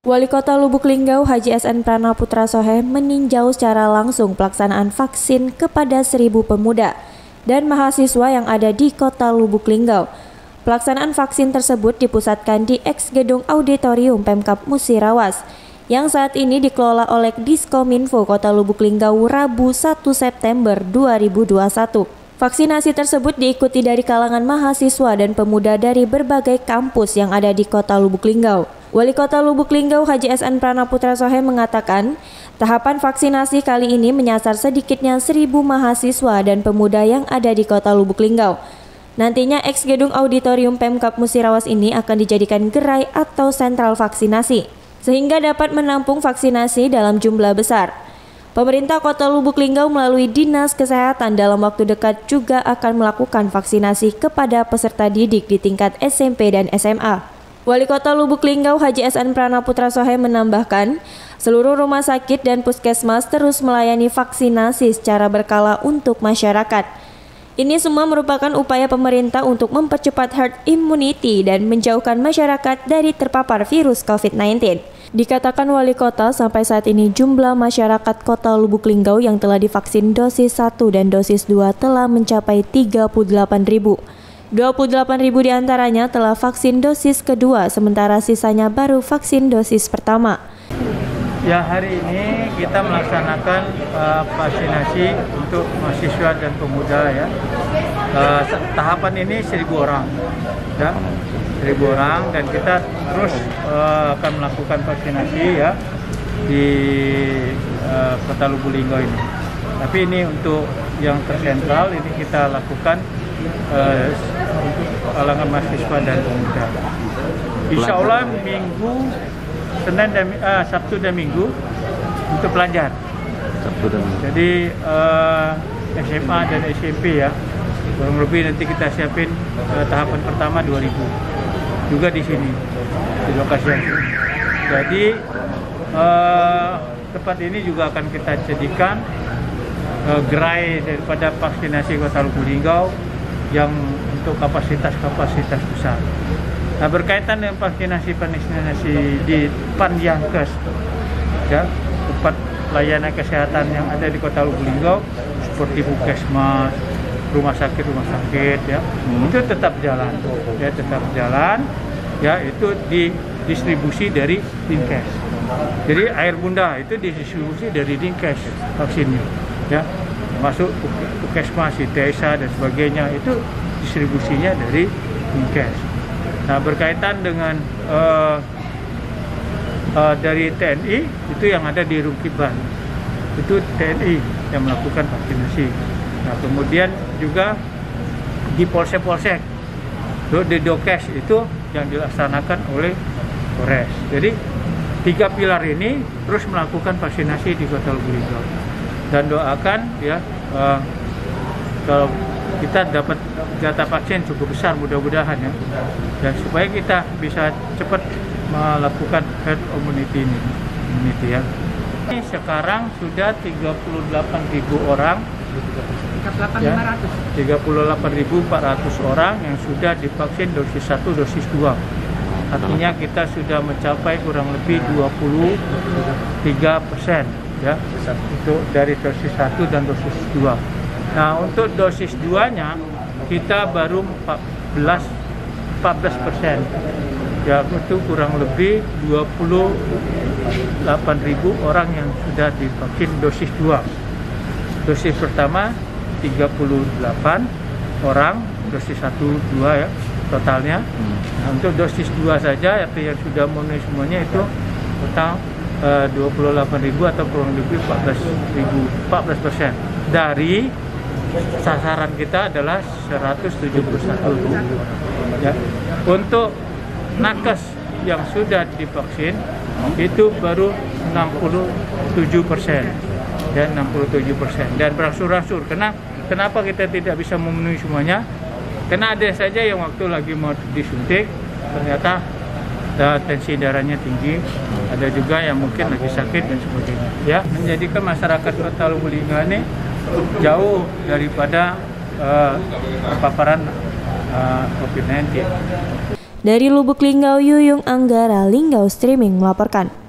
Wali Kota Lubuk Linggau Haji SN Pranaputra Sohe meninjau secara langsung pelaksanaan vaksin kepada 1.000 pemuda dan mahasiswa yang ada di Kota Lubuk Linggau. Pelaksanaan vaksin tersebut dipusatkan di eks gedung auditorium Pemkab Musirawas yang saat ini dikelola oleh Diskominfo Kota Lubuk Linggau Rabu 1 September 2021. Vaksinasi tersebut diikuti dari kalangan mahasiswa dan pemuda dari berbagai kampus yang ada di Kota Lubuk Linggau. Wali Kota Lubuk Linggau Haji SN Pranaputra Sohe mengatakan, tahapan vaksinasi kali ini menyasar sedikitnya 1.000 mahasiswa dan pemuda yang ada di Kota Lubuk Linggau. Nantinya eks gedung auditorium Pemkab Musirawas ini akan dijadikan gerai atau sentral vaksinasi, sehingga dapat menampung vaksinasi dalam jumlah besar. Pemerintah Kota Lubuk Linggau melalui Dinas Kesehatan dalam waktu dekat juga akan melakukan vaksinasi kepada peserta didik di tingkat SMP dan SMA. Wali Kota Lubuk Linggau Haji SN Pranaputra Sohe menambahkan, seluruh rumah sakit dan puskesmas terus melayani vaksinasi secara berkala untuk masyarakat. Ini semua merupakan upaya pemerintah untuk mempercepat herd immunity dan menjauhkan masyarakat dari terpapar virus COVID-19. Dikatakan Wali Kota, sampai saat ini jumlah masyarakat Kota Lubuk Linggau yang telah divaksin dosis 1 dan dosis 2 telah mencapai 38.000. 28.000 diantaranya telah vaksin dosis kedua, sementara sisanya baru vaksin dosis pertama. Ya, hari ini kita melaksanakan vaksinasi untuk mahasiswa dan pemuda ya. Tahapan ini 1.000 orang, ya, 1.000 orang, dan kita terus akan melakukan vaksinasi ya di Kota Lubuk Linggau ini. Tapi ini untuk yang tersentral ini kita lakukan untuk kalangan mahasiswa dan pemuda. Insya Allah Minggu, Senin dan Sabtu dan Minggu untuk pelajar. Jadi SMA dan SMP ya, kurang lebih nanti kita siapin tahapan pertama 2.000 juga di sini di lokasi yang ini. Jadi tempat ini juga akan kita jadikan gerai daripada vaksinasi Kota Lubuk Linggau yang untuk kapasitas besar. Nah, berkaitan dengan vaksinasi di Panjankes, ya, tempat layanan kesehatan yang ada di Kota Lubuk Linggau seperti puskesmas, rumah sakit, ya, itu tetap jalan, ya, itu didistribusi dari Dinkes. Jadi air bunda itu didistribusi dari Dinkes vaksinnya, ya. Masuk puskesmas, desa dan sebagainya itu distribusinya dari Dinkes. Nah, berkaitan dengan dari TNI itu yang ada di Rungkiban, itu TNI yang melakukan vaksinasi. Nah, kemudian juga di polsek-polsek, di Dokes itu yang dilaksanakan oleh Polres. Jadi 3 pilar ini terus melakukan vaksinasi di Kota Lubuk Linggau. Dan doakan ya kalau kita dapat jatah vaksin cukup besar mudah-mudahan ya, dan supaya kita bisa cepat melakukan herd immunity ya. Ini sekarang sudah 38.000 orang, ya, 38.400 orang yang sudah divaksin dosis 1, dosis 2. Artinya kita sudah mencapai kurang lebih 23%. Ya, untuk dari dosis 1 dan dosis 2. Nah, untuk dosis 2-nya kita baru 14%. Ya, itu kurang lebih 28.000 orang yang sudah divaksin dosis 2. Dosis pertama 38 orang, dosis 1, 2 ya totalnya. Nah, untuk dosis 2 saja yang sudah memenuhi semuanya itu total 28.000 atau kurang lebih 14% dari sasaran kita adalah 171. Ya. Untuk nakes yang sudah divaksin itu baru 67%, ya, 67%, dan berangsur-angsur. Kenapa kita tidak bisa memenuhi semuanya? Karena ada saja yang waktu lagi mau disuntik ternyata tensi darahnya tinggi, ada juga yang mungkin lagi sakit dan sebagainya. Ya, menjadikan masyarakat Kota Lubuk Linggau ini jauh daripada paparan COVID-19. Dari Lubuk Linggau, Yuyung Anggara Linggau Streaming melaporkan.